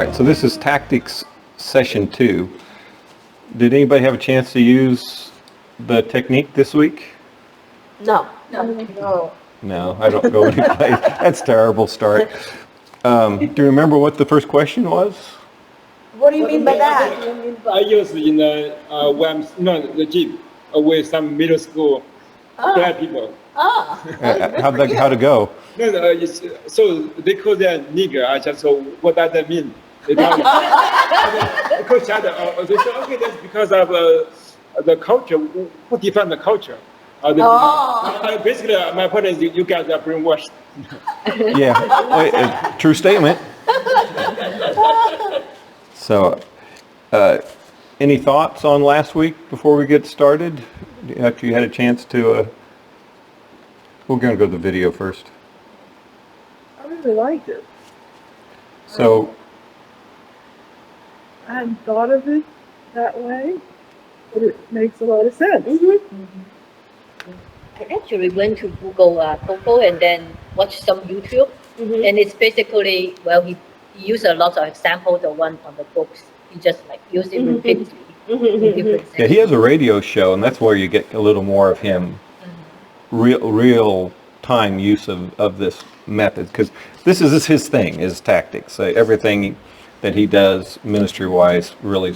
right, so this is Tactics Session 2. Did anybody have a chance to use the technique this week? No. No, I don't go anyplace. That's a terrible start. Do you remember what the first question was? What do you mean by that? I used in the the gym with some middle school black people. How'd it go? So they call that nigger. I just so what does that mean? They tell me. They call each other. They say, okay, that's because of the culture. Who define the culture? Basically, my point is you guys are brainwashed. Yeah, true statement. So, any thoughts on last week before we get started? After you had a chance to, we're going to go to the video first. I really liked it. So, I hadn't thought of it that way, but it makes a lot of sense. I actually went to Google and then watched some YouTube, and it's basically, he used a lot of examples, the one on the books. He just used it repeatedly in different sections. yeah, he has a radio show, and that's where you get a little more of him, real time use of this method, because this is his thing, his tactics. Everything that he does ministry-wise really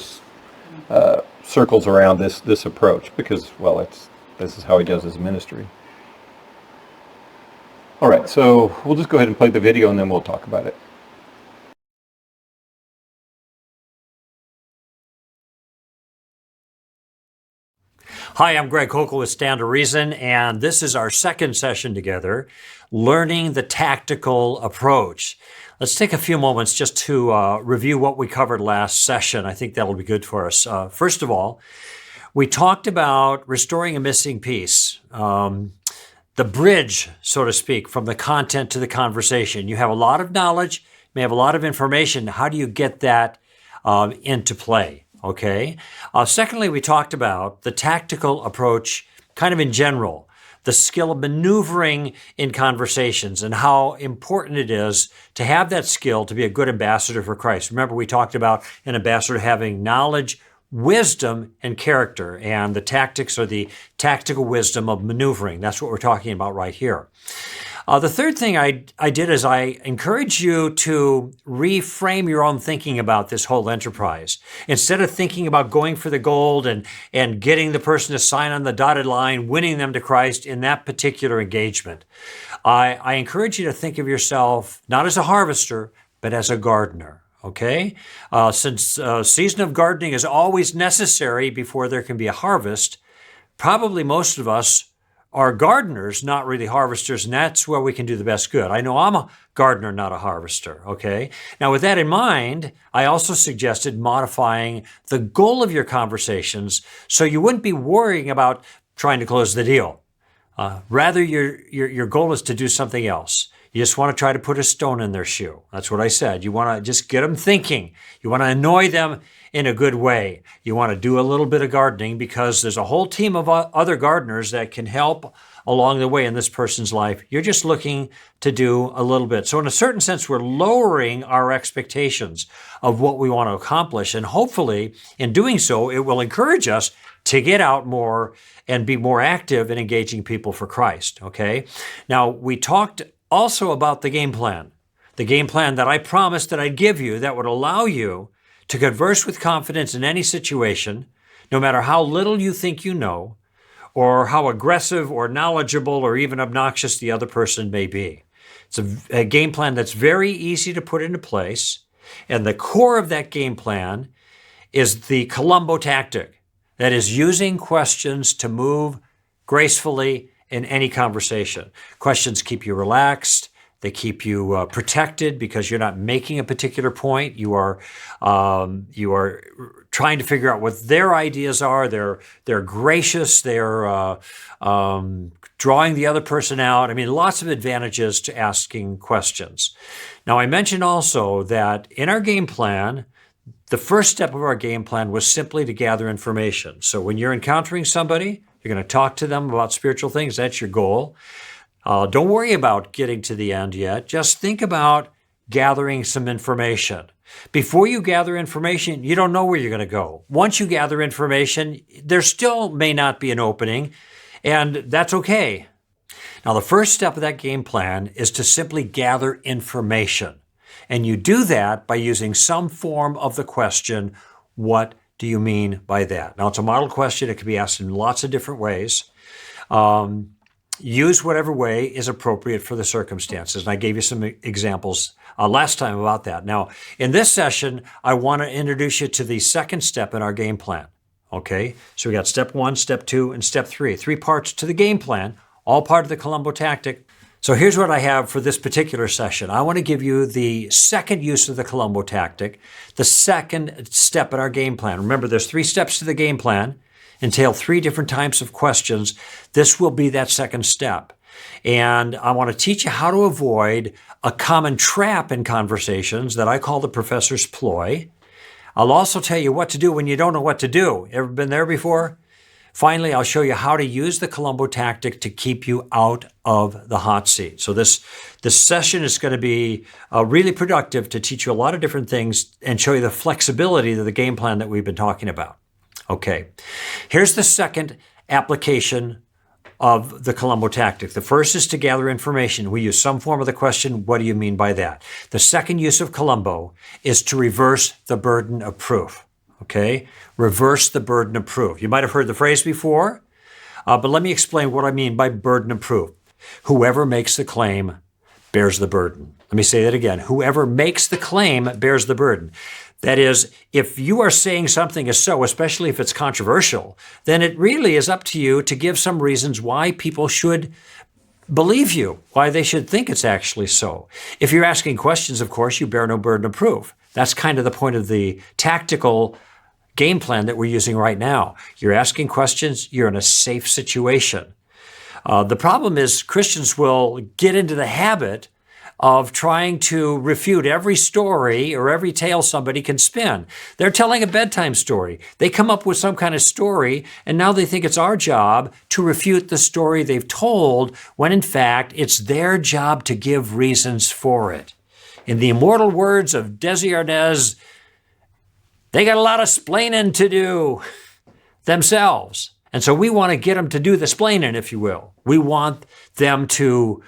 circles around this approach, because, this is how he does his ministry. All right, so we'll just go ahead and play the video, and then we'll talk about it. Hi, I'm Greg Kokel with Stand to Reason, and this is our second session together, Learning the Tactical Approach. Let's take a few moments just to review what we covered last session. I think that'll be good for us. First of all, we talked about restoring a missing piece, the bridge, so to speak, from the content to the conversation. You have a lot of knowledge, you may have a lot of information. How do you get that into play? Okay. Secondly, we talked about the tactical approach kind of in general, the skill of maneuvering in conversations and how important it is to have that skill to be a good ambassador for Christ. Remember, we talked about an ambassador having knowledge, wisdom, and character, and the tactics are the tactical wisdom of maneuvering. That's what we're talking about right here. The third thing I did is I encourage you to reframe your own thinking about this whole enterprise. Instead of thinking about going for the gold and getting the person to sign on the dotted line, winning them to Christ in that particular engagement, I encourage you to think of yourself not as a harvester, but as a gardener. Okay? Since season of gardening is always necessary before there can be a harvest, probably most of us are gardeners, not really harvesters, and that's where we can do the best good. I know I'm a gardener, not a harvester, okay? Now, with that in mind, I also suggested modifying the goal of your conversations so you wouldn't be worrying about trying to close the deal. Rather, your goal is to do something else. You just want to try to put a stone in their shoe. That's what I said. You want to just get them thinking. You want to annoy them in a good way. You want to do a little bit of gardening because there's a whole team of other gardeners that can help along the way in this person's life. You're just looking to do a little bit. So in a certain sense, we're lowering our expectations of what we want to accomplish. And hopefully, in doing so, it will encourage us to get out more and be more active in engaging people for Christ, okay? Now, we talked also about the game plan that I promised that I'd give you that would allow you to converse with confidence in any situation, no matter how little you think you know, or how aggressive or knowledgeable or even obnoxious the other person may be. It's a game plan that's very easy to put into place, and the core of that game plan is the Columbo tactic, that is using questions to move gracefully in any conversation. Questions keep you relaxed. They keep you protected because you're not making a particular point. You are trying to figure out what their ideas are. They're gracious. They're drawing the other person out. I mean, lots of advantages to asking questions. Now, I mentioned also that in our game plan, the first step of our game plan was simply to gather information. So when you're encountering somebody, you're going to talk to them about spiritual things. That's your goal. Don't worry about getting to the end yet. Just think about gathering some information. Before you gather information, you don't know where you're going to go. Once you gather information, there still may not be an opening, and that's okay. Now, the first step of that game plan is to simply gather information. And you do that by using some form of the question, what do you mean by that? Now, it's a model question. It can be asked in lots of different ways. Use whatever way is appropriate for the circumstances. And I gave you some examples last time about that. Now, in this session, I want to introduce you to the second step in our game plan. Okay, so we got step 1, step 2, and step 3. 3 parts to the game plan, all part of the Columbo tactic. So here's what I have for this particular session. I want to give you the second use of the Columbo tactic, the second step in our game plan. Remember, there's 3 steps to the game plan, entail 3 different types of questions. This will be that second step. And I want to teach you how to avoid a common trap in conversations that I call the professor's ploy. I'll also tell you what to do when you don't know what to do. Ever been there before? Finally, I'll show you how to use the Columbo tactic to keep you out of the hot seat. So this session is going to be really productive to teach you a lot of different things and show you the flexibility of the game plan that we've been talking about. Okay, here's the second application of the Columbo tactic. The first is to gather information. We use some form of the question, what do you mean by that? The second use of Columbo is to reverse the burden of proof. Okay, reverse the burden of proof. You might have heard the phrase before, but let me explain what I mean by burden of proof. Whoever makes the claim bears the burden. Let me say that again. Whoever makes the claim bears the burden. That is, if you are saying something is so, especially if it's controversial, then it really is up to you to give some reasons why people should believe you, why they should think it's actually so. If you're asking questions, of course, you bear no burden of proof. That's kind of the point of the tactical game plan that we're using right now. You're asking questions, you're in a safe situation. The problem is Christians will get into the habit of trying to refute every story or every tale somebody can spin. They're telling a bedtime story. They come up with some kind of story, and now they think it's our job to refute the story they've told, when in fact, it's their job to give reasons for it. In the immortal words of Desi Arnaz, they got a lot of splaining to do themselves. And so we want to get them to do the splaining, if you will. We want them to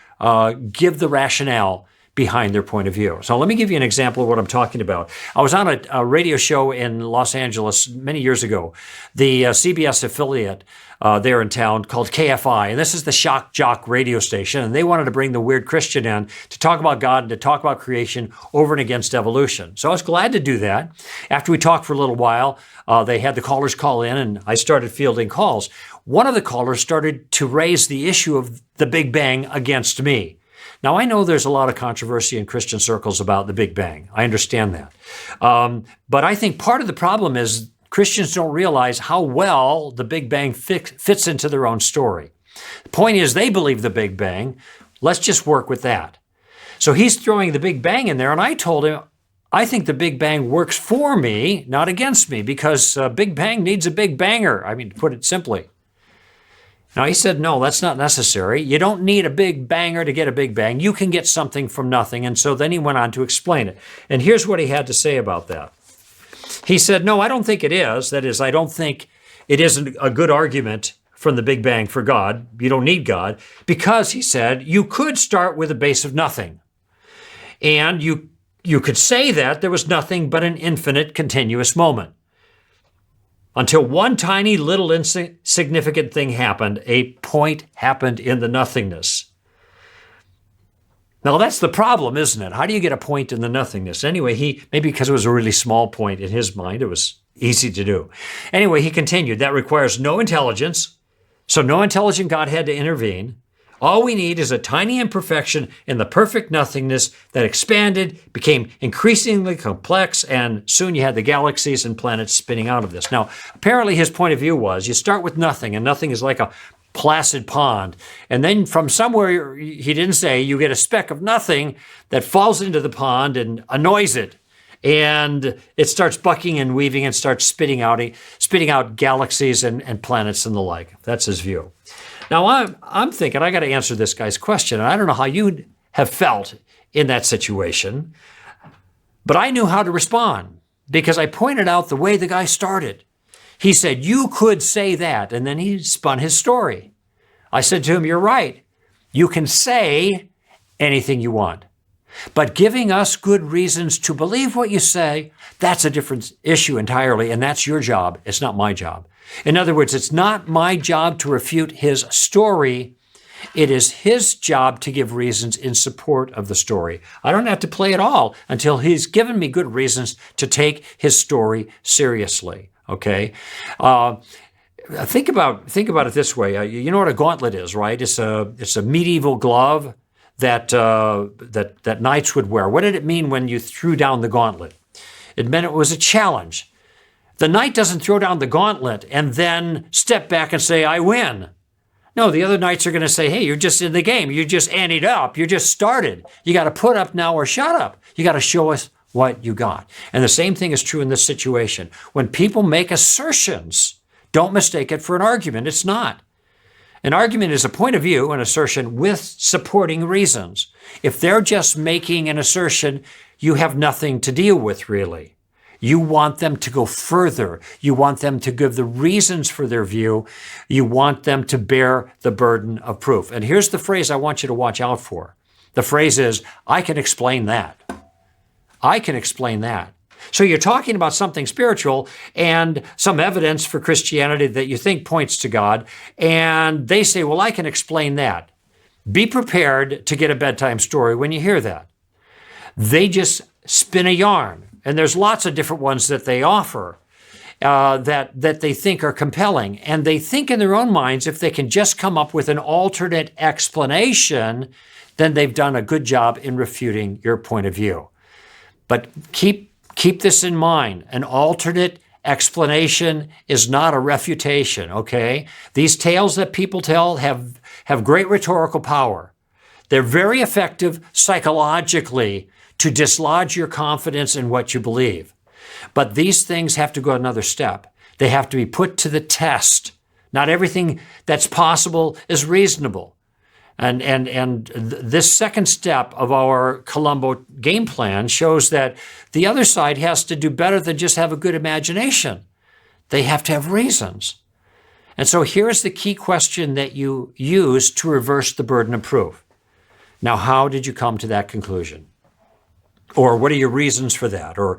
give the rationale behind their point of view. So let me give you an example of what I'm talking about. I was on a radio show in Los Angeles many years ago, the CBS affiliate there in town called KFI. And this is the shock jock radio station. And they wanted to bring the weird Christian in to talk about God and to talk about creation over and against evolution. So I was glad to do that. After we talked for a little while, they had the callers call in and I started fielding calls. One of the callers started to raise the issue of the Big Bang against me. Now, I know there's a lot of controversy in Christian circles about the Big Bang. I understand that. But I think part of the problem is Christians don't realize how well the Big Bang fits into their own story. The point is they believe the Big Bang. Let's just work with that. So he's throwing the Big Bang in there, and I told him, I think the Big Bang works for me, not against me, because Big Bang needs a Big Banger. I mean, to put it simply. Now, he said, no, that's not necessary. You don't need a big banger to get a big bang. You can get something from nothing. And so then he went on to explain it. And here's what he had to say about that. He said, no, I don't think it is. That is, I don't think it isn't a good argument from the Big Bang for God. You don't need God. Because, he said, you could start with a base of nothing. And you could say that there was nothing but an infinite continuous moment. Until one tiny little insignificant thing happened, a point happened in the nothingness. Now that's the problem, isn't it? How do you get a point in the nothingness? Anyway, maybe because it was a really small point in his mind, it was easy to do. Anyway, he continued, that requires no intelligence, so no intelligent God had to intervene. All we need is a tiny imperfection in the perfect nothingness that expanded, became increasingly complex, and soon you had the galaxies and planets spinning out of this. Now, apparently his point of view was you start with nothing, and nothing is like a placid pond. And then from somewhere, he didn't say, you get a speck of nothing that falls into the pond and annoys it. And it starts bucking and weaving and starts spitting out galaxies and planets and the like. That's his view. Now, I'm thinking, I got to answer this guy's question, and I don't know how you'd have felt in that situation, but I knew how to respond because I pointed out the way the guy started. He said, you could say that, and then he spun his story. I said to him, you're right. You can say anything you want, but giving us good reasons to believe what you say, that's a different issue entirely, and that's your job. It's not my job. In other words, it's not my job to refute his story. It is his job to give reasons in support of the story. I don't have to play it all until he's given me good reasons to take his story seriously. Okay? Think about it this way. You know what a gauntlet is, right? It's a medieval glove that knights would wear. What did it mean when you threw down the gauntlet? It meant it was a challenge. The knight doesn't throw down the gauntlet and then step back and say, I win. No, the other knights are going to say, hey, you're just in the game. You just anteed up. You just started. You got to put up now or shut up. You got to show us what you got. And the same thing is true in this situation. When people make assertions, don't mistake it for an argument. It's not. An argument is a point of view, an assertion with supporting reasons. If they're just making an assertion, you have nothing to deal with, really. You want them to go further. You want them to give the reasons for their view. You want them to bear the burden of proof. And here's the phrase I want you to watch out for. The phrase is, I can explain that. I can explain that. So you're talking about something spiritual and some evidence for Christianity that you think points to God, and they say, well, I can explain that. Be prepared to get a bedtime story when you hear that. They just spin a yarn, and there's lots of different ones that they offer that they think are compelling, and they think in their own minds if they can just come up with an alternate explanation, then they've done a good job in refuting your point of view. But keep this in mind. An alternate explanation is not a refutation, okay? These tales that people tell have great rhetorical power. They're very effective psychologically to dislodge your confidence in what you believe. But these things have to go another step. They have to be put to the test. Not everything that's possible is reasonable. And this second step of our Columbo game plan shows that the other side has to do better than just have a good imagination. They have to have reasons. And so here's the key question that you use to reverse the burden of proof. Now, how did you come to that conclusion? Or what are your reasons for that? Or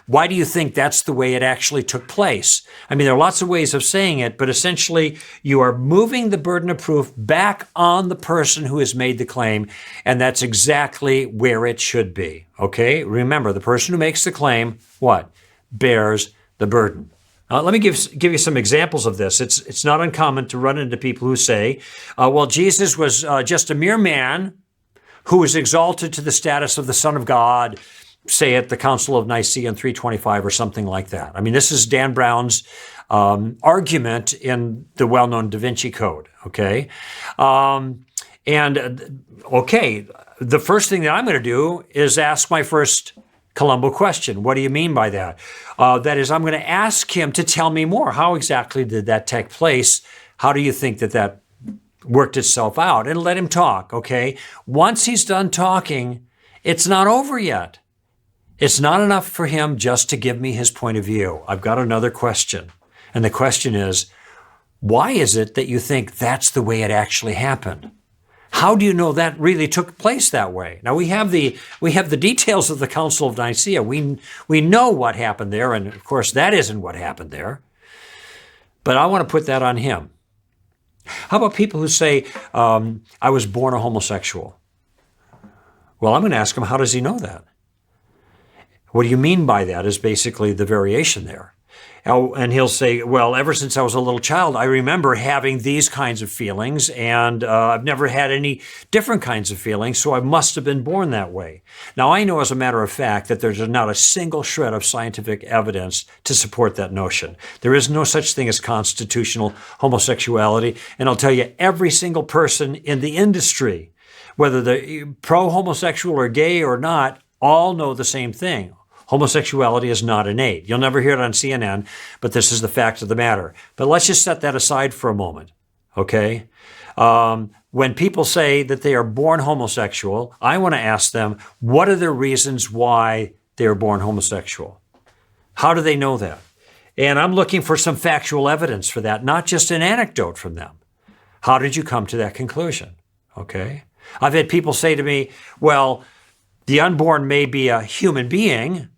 why do you think that's the way it actually took place? I mean, there are lots of ways of saying it, but essentially you are moving the burden of proof back on the person who has made the claim, and that's exactly where it should be, okay? Remember, the person who makes the claim, what? Bears the burden. Let me give you some examples of this. It's not uncommon to run into people who say, well, Jesus was just a mere man who was exalted to the status of the Son of God, say at the Council of Nicaea in 325 or something like that. I mean, this is Dan Brown's argument in the well-known Da Vinci Code, okay? The first thing that I'm going to do is ask my first Columbo question. What do you mean by that? That is, I'm going to ask him to tell me more. How exactly did that take place? How do you think that worked itself out? And let him talk, okay? Once he's done talking, it's not over yet. It's not enough for him just to give me his point of view. I've got another question. And the question is, why is it that you think that's the way it actually happened? How do you know that really took place that way? Now, we have the details of the Council of Nicaea. We know what happened there, and of course, that isn't what happened there. But I want to put that on him. How about people who say, I was born a homosexual? Well, I'm going to ask him, how does he know that? What do you mean by that is basically the variation there. And he'll say, well, ever since I was a little child, I remember having these kinds of feelings, and I've never had any different kinds of feelings, so I must have been born that way. Now, I know as a matter of fact that there's not a single shred of scientific evidence to support that notion. There is no such thing as constitutional homosexuality, and I'll tell you, every single person in the industry, whether they're pro-homosexual or gay or not, all know the same thing. Homosexuality is not innate. You'll never hear it on CNN, but this is the fact of the matter. But let's just set that aside for a moment, okay? when people say that they are born homosexual, I want to ask them, what are the reasons why they are born homosexual? How do they know that? And I'm looking for some factual evidence for that, not just an anecdote from them. How did you come to that conclusion? Okay. I've had people say to me, well, the unborn may be a human being,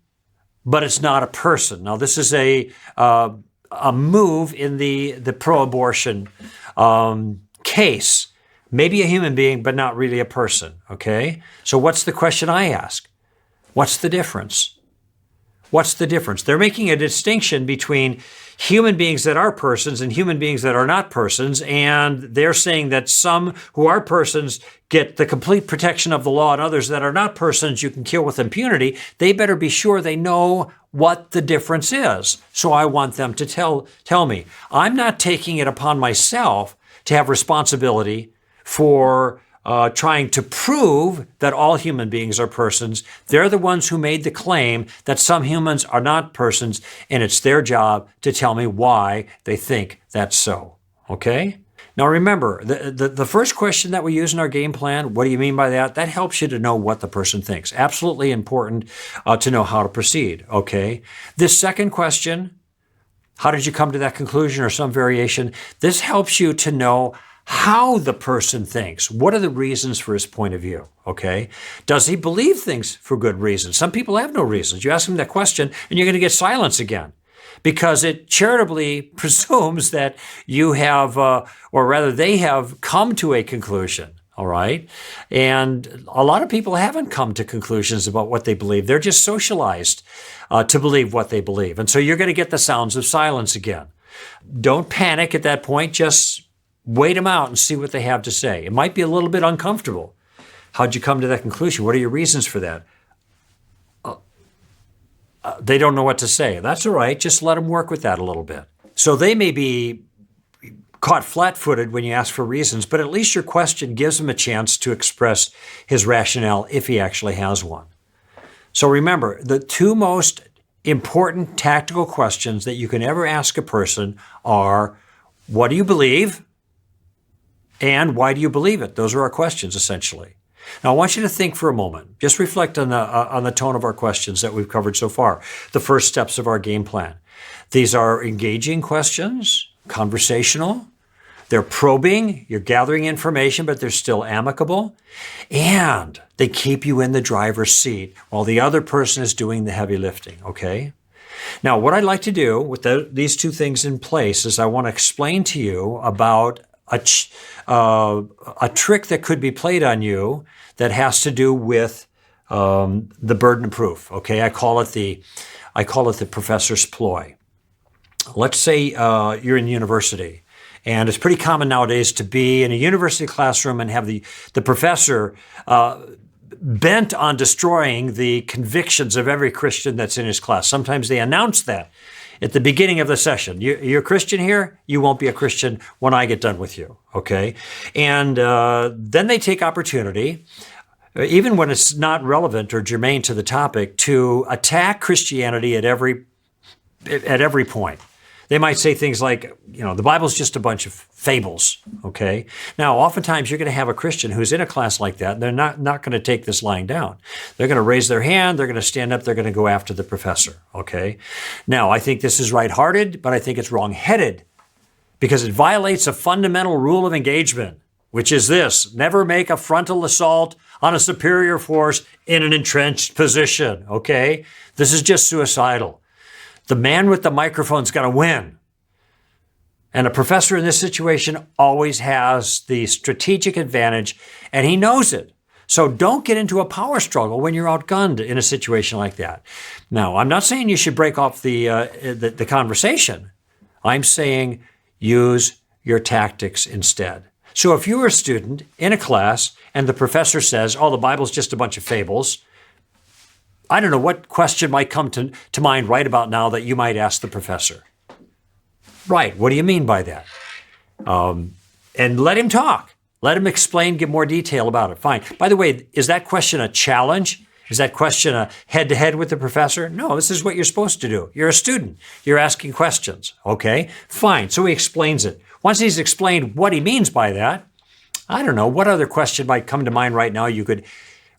but it's not a person. Now, this is a move in the pro-abortion case. Maybe a human being, but not really a person, okay? So what's the question I ask? What's the difference? What's the difference? They're making a distinction between human beings that are persons and human beings that are not persons, and they're saying that some who are persons get the complete protection of the law and others that are not persons you can kill with impunity. They better be sure they know what the difference is. So I want them to tell me. I'm not taking it upon myself to have responsibility for trying to prove that all human beings are persons. They're the ones who made the claim that some humans are not persons, and it's their job to tell me why they think that's so. Okay? Now remember, the first question that we use in our game plan, what do you mean by that? That helps you to know what the person thinks. Absolutely important to know how to proceed. Okay? This second question, how did you come to that conclusion or some variation? This helps you to know how the person thinks. What are the reasons for his point of view? Okay? Does he believe things for good reasons? Some people have no reasons. You ask them that question and you're going to get silence again because it charitably presumes that you have, or rather they have come to a conclusion. All right? And a lot of people haven't come to conclusions about what they believe. They're just socialized to believe what they believe. And so you're going to get the sounds of silence again. Don't panic at that point. Just wait them out and see what they have to say. It might be a little bit uncomfortable. How'd you come to that conclusion? What are your reasons for that? They don't know what to say. That's all right. Just let them work with that a little bit. So they may be caught flat-footed when you ask for reasons, but at least your question gives him a chance to express his rationale if he actually has one. So remember, the two most important tactical questions that you can ever ask a person are, what do you believe? And why do you believe it? Those are our questions, essentially. Now, I want you to think for a moment. Just reflect on the tone of our questions that we've covered so far, the first steps of our game plan. These are engaging questions, conversational. They're probing. You're gathering information, but they're still amicable. And they keep you in the driver's seat while the other person is doing the heavy lifting, okay? Now, what I'd like to do with these two things in place is I want to explain to you about a trick that could be played on you that has to do with the burden of proof. Okay, I call it the professor's ploy. Let's say you're in university, and it's pretty common nowadays to be in a university classroom and have the professor bent on destroying the convictions of every Christian that's in his class. Sometimes they announce that at the beginning of the session. You're a Christian here, you won't be a Christian when I get done with you, okay? And then they take opportunity, even when it's not relevant or germane to the topic, to attack Christianity at every point. They might say things like, the Bible's just a bunch of fables, okay? Now, oftentimes you're going to have a Christian who's in a class like that, and they're not going to take this lying down. They're going to raise their hand, they're going to stand up, they're going to go after the professor, okay? Now, I think this is right-hearted, but I think it's wrong-headed because it violates a fundamental rule of engagement, which is this: never make a frontal assault on a superior force in an entrenched position, okay? This is just suicidal. The man with the microphone's got to win. And a professor in this situation always has the strategic advantage, and he knows it. So don't get into a power struggle when you're outgunned in a situation like that. Now, I'm not saying you should break off the conversation. I'm saying use your tactics instead. So if you were a student in a class and the professor says, the Bible's just a bunch of fables, I don't know what question might come to mind right about now that you might ask the professor. Right, what do you mean by that? And let him talk. Let him explain, give more detail about it. Fine. By the way, is that question a challenge? Is that question a head-to-head with the professor? No, this is what you're supposed to do. You're a student. You're asking questions. Okay, fine. So he explains it. Once he's explained what he means by that, I don't know, what other question might come to mind right now you could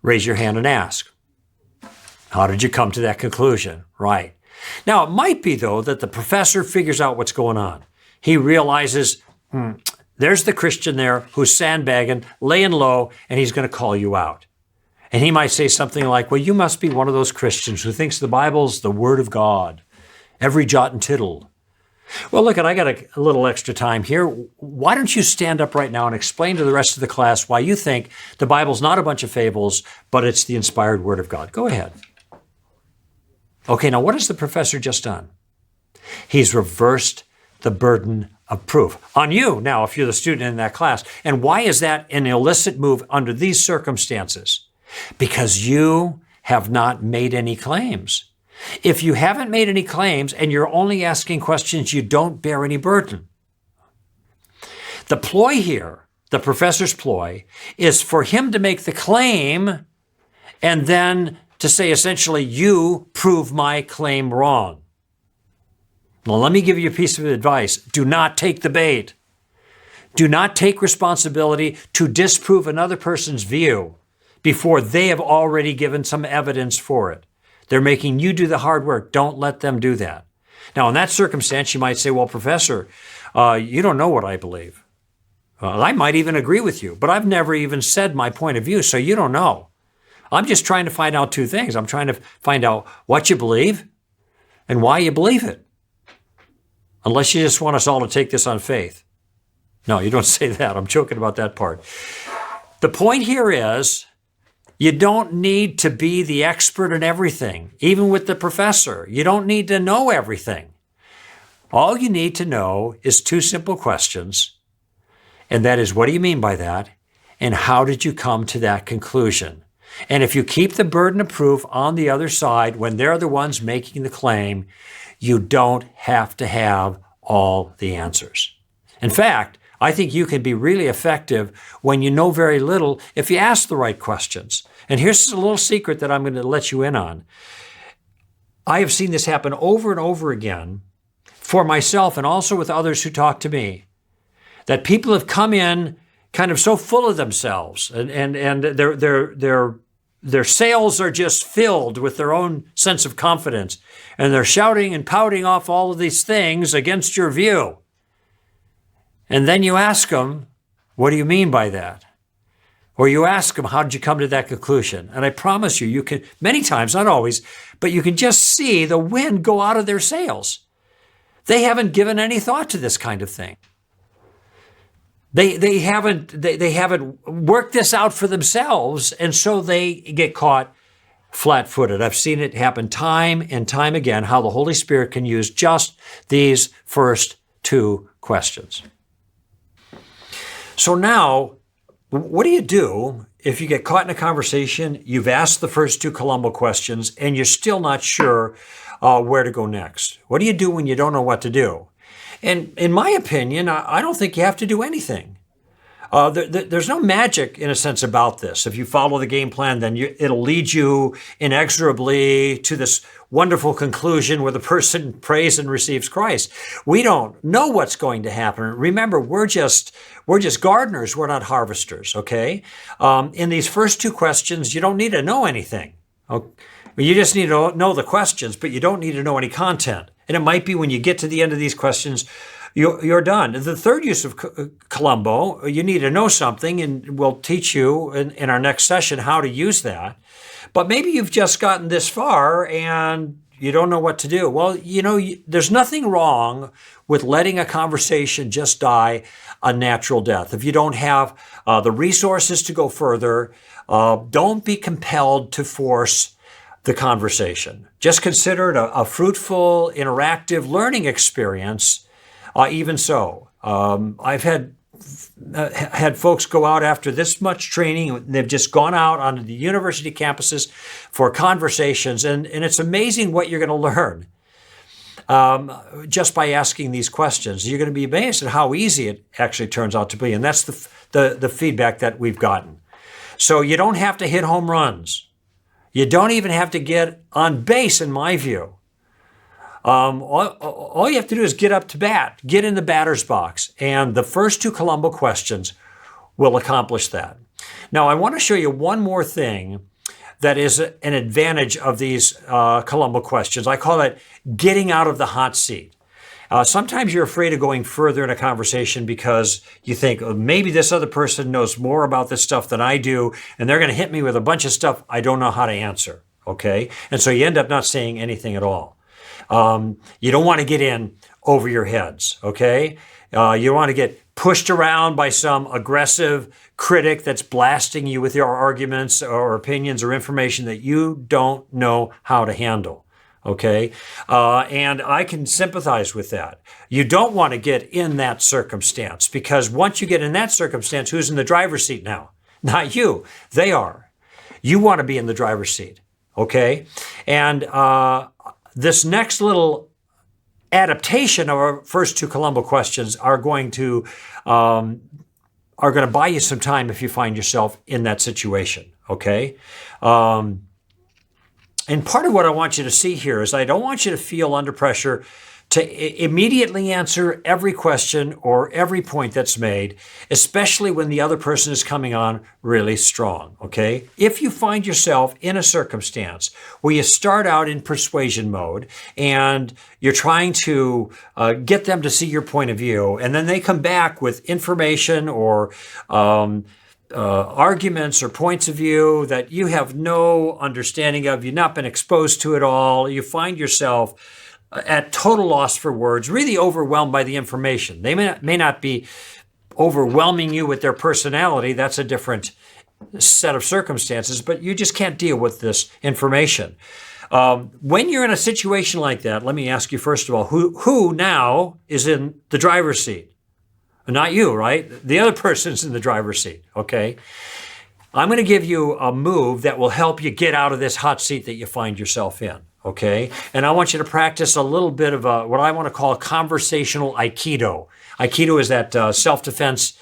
raise your hand and ask? How did you come to that conclusion? Right. Now, it might be, though, that the professor figures out what's going on. He realizes, there's the Christian there who's sandbagging, laying low, and he's going to call you out. And he might say something like, well, you must be one of those Christians who thinks the Bible's the Word of God, every jot and tittle. Well, look, I got a little extra time here. Why don't you stand up right now and explain to the rest of the class why you think the Bible's not a bunch of fables, but it's the inspired Word of God? Go ahead. Okay, now what has the professor just done? He's reversed the burden of proof on you now, if you're the student in that class. And why is that an illicit move under these circumstances? Because you have not made any claims. If you haven't made any claims and you're only asking questions, you don't bear any burden. The ploy here, the professor's ploy, is for him to make the claim and then to say essentially, you prove my claim wrong. Well, let me give you a piece of advice. Do not take the bait. Do not take responsibility to disprove another person's view before they have already given some evidence for it. They're making you do the hard work. Don't let them do that. Now, in that circumstance, you might say, well, Professor, you don't know what I believe. I might even agree with you, but I've never even said my point of view, so you don't know. I'm just trying to find out two things. I'm trying to find out what you believe and why you believe it. Unless you just want us all to take this on faith. No, you don't say that. I'm joking about that part. The point here is you don't need to be the expert in everything, even with the professor. You don't need to know everything. All you need to know is two simple questions, and that is, what do you mean by that? And how did you come to that conclusion? And if you keep the burden of proof on the other side when they're the ones making the claim, you don't have to have all the answers. In fact, I think you can be really effective when you know very little if you ask the right questions. And here's a little secret that I'm going to let you in on. I have seen this happen over and over again for myself and also with others who talk to me, that people have come in kind of so full of themselves and their sails are just filled with their own sense of confidence, and they're shouting and pouting off all of these things against your view. And then you ask them, what do you mean by that? Or you ask them, how did you come to that conclusion? And I promise you, you can, many times, not always, but you can just see the wind go out of their sails. They haven't given any thought to this kind of thing. They haven't worked this out for themselves, and so they get caught flat-footed. I've seen it happen time and time again, how the Holy Spirit can use just these first two questions. So now, what do you do if you get caught in a conversation, you've asked the first two Columbo questions, and you're still not sure where to go next? What do you do when you don't know what to do? And in my opinion, I don't think you have to do anything. There's no magic, in a sense, about this. If you follow the game plan, then it'll lead you inexorably to this wonderful conclusion where the person prays and receives Christ. We don't know what's going to happen. Remember, we're just gardeners. We're not harvesters, okay? In these first two questions, you don't need to know anything. Okay? You just need to know the questions, but you don't need to know any content. And it might be when you get to the end of these questions, you're done. The third use of Columbo, you need to know something, and we'll teach you in our next session how to use that. But maybe you've just gotten this far and you don't know what to do. Well, there's nothing wrong with letting a conversation just die a natural death. If you don't have the resources to go further, don't be compelled to force the conversation. Just consider it a fruitful, interactive learning experience. Even so, I've had folks go out after this much training. They've just gone out onto the university campuses for conversations, and it's amazing what you're going to learn just by asking these questions. You're going to be amazed at how easy it actually turns out to be, and that's the feedback that we've gotten. So you don't have to hit home runs. You don't even have to get on base, in my view. All you have to do is get up to bat, get in the batter's box. And the first two Columbo questions will accomplish that. Now, I want to show you one more thing that is an advantage of these Columbo questions. I call it getting out of the hot seat. Sometimes you're afraid of going further in a conversation because you think, oh, maybe this other person knows more about this stuff than I do, and they're going to hit me with a bunch of stuff I don't know how to answer, okay? And so you end up not saying anything at all. You don't want to get in over your heads, okay? You don't want to get pushed around by some aggressive critic that's blasting you with your arguments or opinions or information that you don't know how to handle. Okay, and I can sympathize with that. You don't want to get in that circumstance because once you get in that circumstance, who's in the driver's seat now? Not you. They are. You want to be in the driver's seat. Okay, and this next little adaptation of our first two Columbo questions are going to buy you some time if you find yourself in that situation. Okay. And part of what I want you to see here is I don't want you to feel under pressure to immediately answer every question or every point that's made, especially when the other person is coming on really strong, okay? If you find yourself in a circumstance where you start out in persuasion mode and you're trying to get them to see your point of view, and then they come back with information or arguments or points of view that you have no understanding of, you've not been exposed to at all, you find yourself at total loss for words, really overwhelmed by the information. They may not be overwhelming you with their personality, that's a different set of circumstances, but you just can't deal with this information. When you're in a situation like that, let me ask you first of all, who now is in the driver's seat? Not you, right? The other person's in the driver's seat, okay? I'm going to give you a move that will help you get out of this hot seat that you find yourself in, okay? And I want you to practice a little bit of what I want to call conversational Aikido. Aikido is that self-defense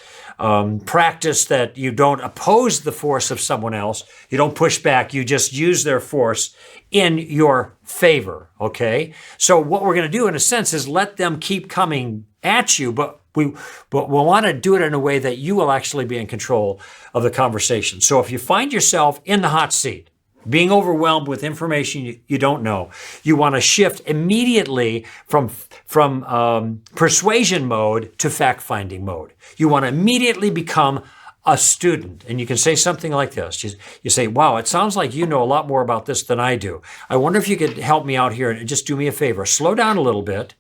practice that you don't oppose the force of someone else. You don't push back. You just use their force in your favor, okay? So what we're going to do, in a sense, is let them keep coming at you, but we'll want to do it in a way that you will actually be in control of the conversation. So if you find yourself in the hot seat, being overwhelmed with information you don't know, you want to shift immediately from persuasion mode to fact-finding mode. You want to immediately become a student. And you can say something like this. You say, wow, it sounds like you know a lot more about this than I do. I wonder if you could help me out here and just do me a favor. Slow down a little bit.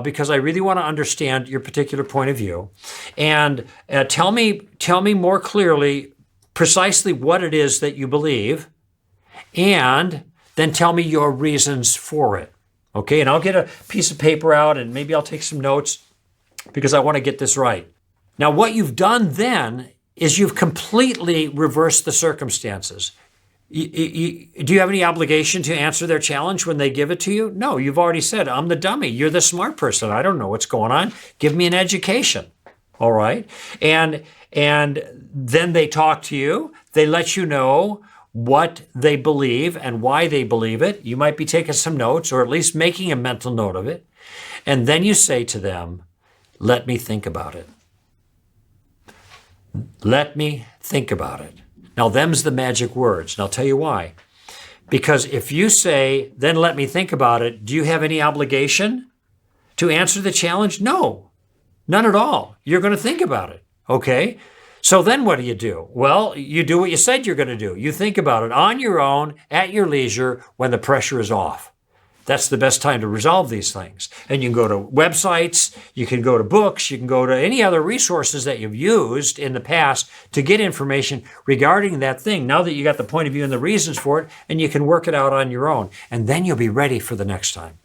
Because I really want to understand your particular point of view, and tell me more clearly precisely what it is that you believe, and then tell me your reasons for it. Okay, and I'll get a piece of paper out and maybe I'll take some notes because I want to get this right. Now, what you've done then is you've completely reversed the circumstances. Do you have any obligation to answer their challenge when they give it to you? No, you've already said, I'm the dummy. You're the smart person. I don't know what's going on. Give me an education. All right. And then they talk to you. They let you know what they believe and why they believe it. You might be taking some notes or at least making a mental note of it. And then you say to them, let me think about it. Let me think about it. Now, them's the magic words, and I'll tell you why. Because if you say, then let me think about it, do you have any obligation to answer the challenge? No, none at all. You're going to think about it, okay? So then what do? Well, you do what you said you're going to do. You think about it on your own, at your leisure, when the pressure is off. That's the best time to resolve these things. And you can go to websites, you can go to books, you can go to any other resources that you've used in the past to get information regarding that thing. Now that you got the point of view and the reasons for it, and you can work it out on your own. And then you'll be ready for the next time.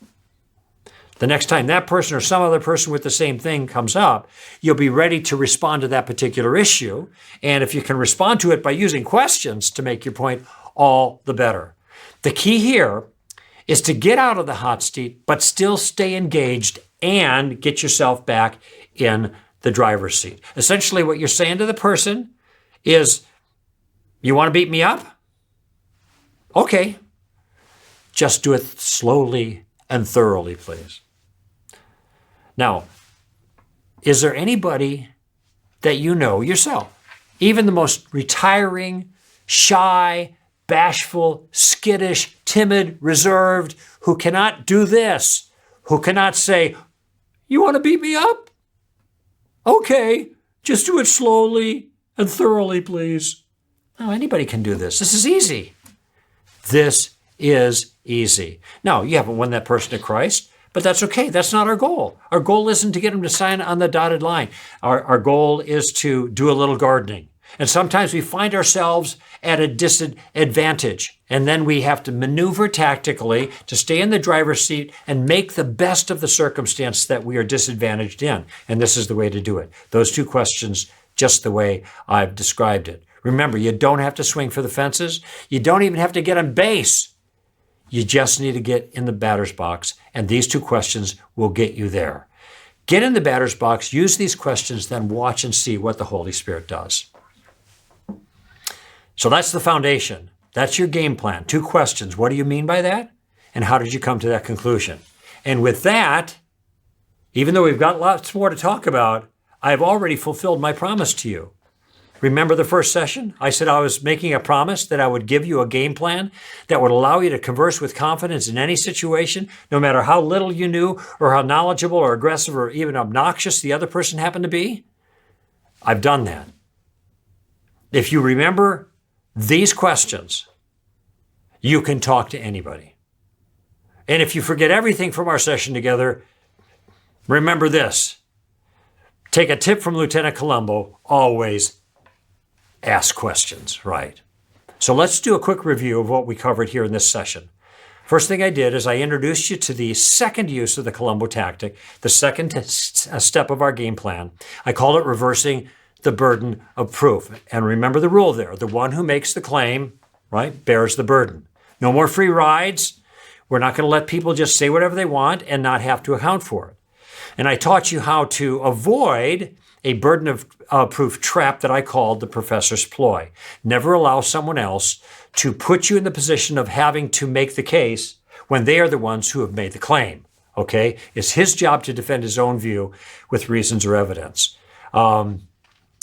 The next time that person or some other person with the same thing comes up, you'll be ready to respond to that particular issue. And if you can respond to it by using questions to make your point, all the better. The key here is to get out of the hot seat, but still stay engaged and get yourself back in the driver's seat. Essentially, what you're saying to the person is, you want to beat me up? Okay. Just do it slowly and thoroughly, please. Now, is there anybody that you know yourself Even the most retiring, shy, bashful, skittish, timid, reserved, who cannot do this, who cannot say, "You want to beat me up? Okay, just do it slowly and thoroughly, please." No, anybody can do this. This is easy. This is easy. Now, you haven't won that person to Christ, but that's okay. That's not our goal. Our goal isn't to get them to sign on the dotted line. Our goal is to do a little gardening. And sometimes we find ourselves at a disadvantage, and then we have to maneuver tactically to stay in the driver's seat and make the best of the circumstance that we are disadvantaged in. And this is the way to do it. Those two questions, just the way I've described it. Remember, you don't have to swing for the fences. You don't even have to get on base. You just need to get in the batter's box, and these two questions will get you there. Get in the batter's box, use these questions, then watch and see what the Holy Spirit does. So that's the foundation. That's your game plan. Two questions. What do you mean by that? And how did you come to that conclusion? And with that, even though we've got lots more to talk about, I've already fulfilled my promise to you. Remember the first session? I said I was making a promise that I would give you a game plan that would allow you to converse with confidence in any situation, no matter how little you knew or how knowledgeable or aggressive or even obnoxious the other person happened to be. I've done that. If you remember these questions, you can talk to anybody. And if you forget everything from our session together, remember this. Take a tip from Lieutenant Columbo, always ask questions, right? So let's do a quick review of what we covered here in this session. First thing I did is I introduced you to the second use of the Columbo tactic, the second step of our game plan. I call it reversing the burden of proof. And remember the rule there. The one who makes the claim, right, bears the burden. No more free rides. We're not going to let people just say whatever they want and not have to account for it. And I taught you how to avoid a burden of proof trap that I called the professor's ploy. Never allow someone else to put you in the position of having to make the case when they are the ones who have made the claim, okay? It's his job to defend his own view with reasons or evidence.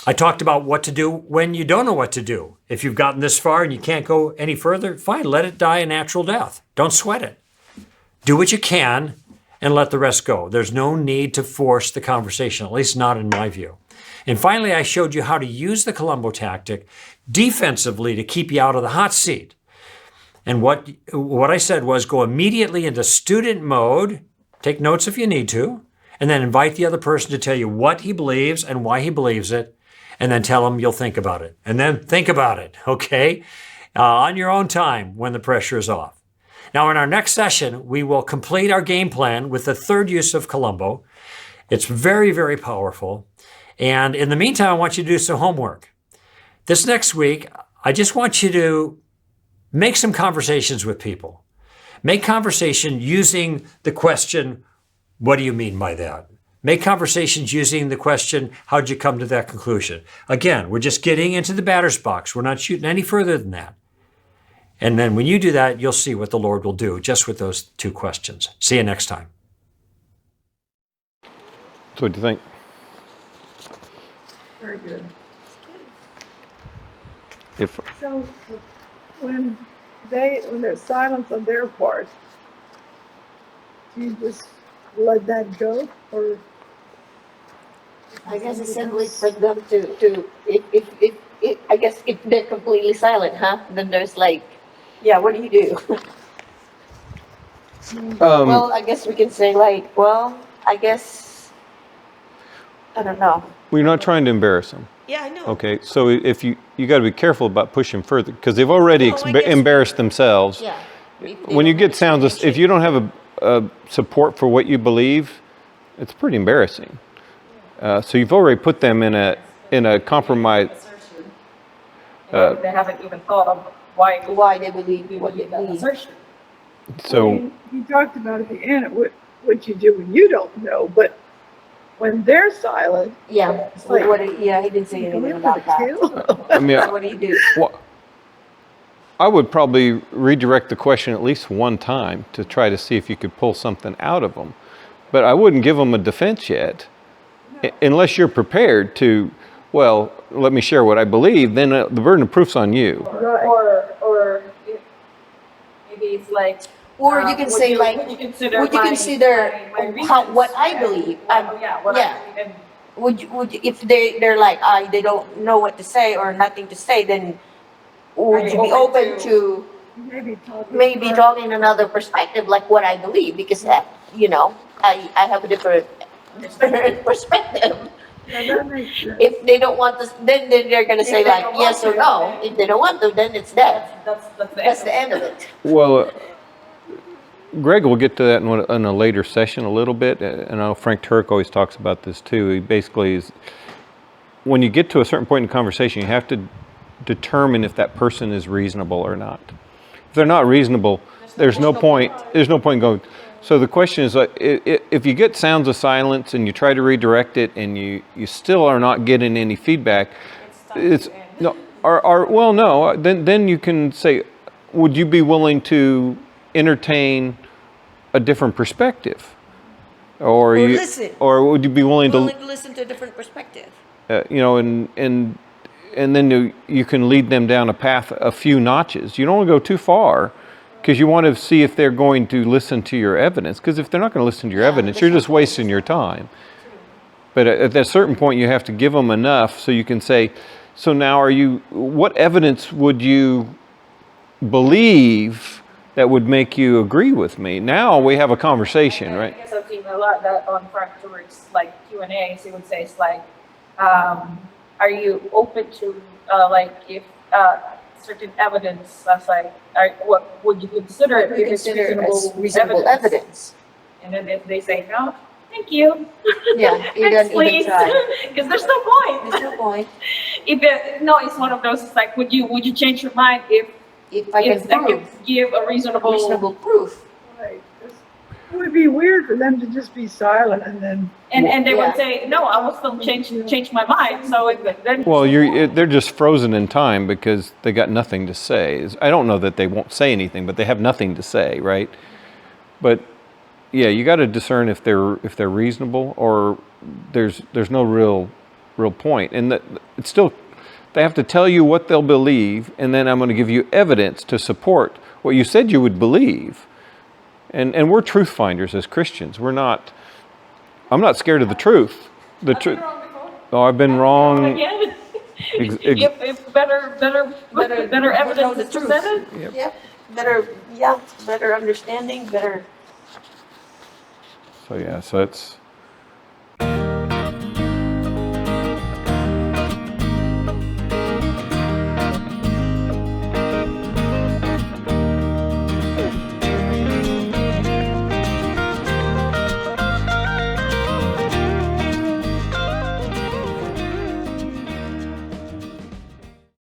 I talked about what to do when you don't know what to do. If you've gotten this far and you can't go any further, fine, let it die a natural death. Don't sweat it. Do what you can and let the rest go. There's no need to force the conversation, at least not in my view. And finally, I showed you how to use the Columbo tactic defensively to keep you out of the hot seat. And what I said was go immediately into student mode, take notes if you need to, and then invite the other person to tell you what he believes and why he believes it, and then tell him you'll think about it. And then think about it, okay? On your own time when the pressure is off. Now, in our next session, we will complete our game plan with the third use of Columbo. It's very, very powerful. And in the meantime, I want you to do some homework. This next week, I just want you to make some conversations with people. Make conversation using the question, what do you mean by that? Make conversations using the question, how'd you come to that conclusion? Again, we're just getting into the batter's box. We're not shooting any further than that. And then when you do that, you'll see what the Lord will do just with those two questions. See you next time. So what do you think? Very good. So, When there's silence on their part, do you just let that go, or? I guess it's simply for them to if I guess if they're completely silent, huh? Then there's like, yeah, what do you do? Well, I guess we can say like, well, I guess, I don't know. we're not trying to embarrass them. Yeah, I know. Okay, so if you got to be careful about pushing further because they've already No, I guess- embarrassed themselves. Yeah. When you get sounds, if you don't have a support for what you believe, it's pretty embarrassing. So you've already put them in a compromise. They haven't even thought of Why they believe what they believe. So You talked about at the end, what you do when you don't know, but when they're silent, Yeah. It's like- He didn't say you anything live for about the that. kill. I mean, What do you do? well, I would probably redirect the question at least one time to try to see if you could pull something out of them. But I wouldn't give them a defense yet, unless you're prepared to well, let me share what I believe, then the burden of proof's on you. Right. Or maybe it's like. Or you can say like, would you consider would you my- consider my reasons what I and- believe? what yeah. I believe and Would you, if they're like, they don't know what to say or nothing to say, then would Are you you be open open to- to Maybe talking. talking another perspective, like what I believe, because that, I have a different perspective. Yeah, that makes sense. If they don't want to, then they're gonna say they like don't yes or want to, no. then- If they don't want to, then it's dead. that's That's the end of it. Well, Greg will get to that in a later session a little bit, and I know Frank Turk always talks about this too. He basically is, when you get to a certain point in the conversation, you have to determine if that person is reasonable or not. If they're not reasonable, there's no point going. So the question is, if you get sounds of silence and you try to redirect it and you still are not getting any feedback, it's no, well, no, then you can say, would you be willing to entertain a different perspective, or listen. or would you be willing to listen to a different perspective. and then you can lead them down a path a few notches. You don't want to go too far, because you want to see if they're going to listen to your evidence. Because if they're not going to listen to your evidence, you're just wasting your time. But at a certain point, you have to give them enough so you can say, so now what evidence would you believe that would make you agree with me? Now we have a conversation, I right? guess I've seen a lot that on Frank Turk's like Q&As, he would say it's like, are you open to like if certain evidence? That's like, what would you consider What do you if it's consider as reasonable evidence? And then if they say no, thank you. Yeah, you Next, don't even please, try. because there's no point. There's no point. It's one of those. It's like, would you change your mind if If I can I can prove give a reasonable proof. Right. It would be weird for them to just be silent and then. and they Yeah. would say no, I will still change my mind. So then Well, they're just frozen in time because they got nothing to say. I don't know that they won't say anything, but they have nothing to say, right? But yeah, you got to discern if they're reasonable or there's no real point, and that it's still. They have to tell you what they'll believe, and then I'm going to give you evidence to support what you said you would believe. And we're truth finders as Christians. I'm not scared of the truth. The truth. Oh, I've been wrong. again, if better evidence is presented. Yeah, better understanding, better. So yeah, so it's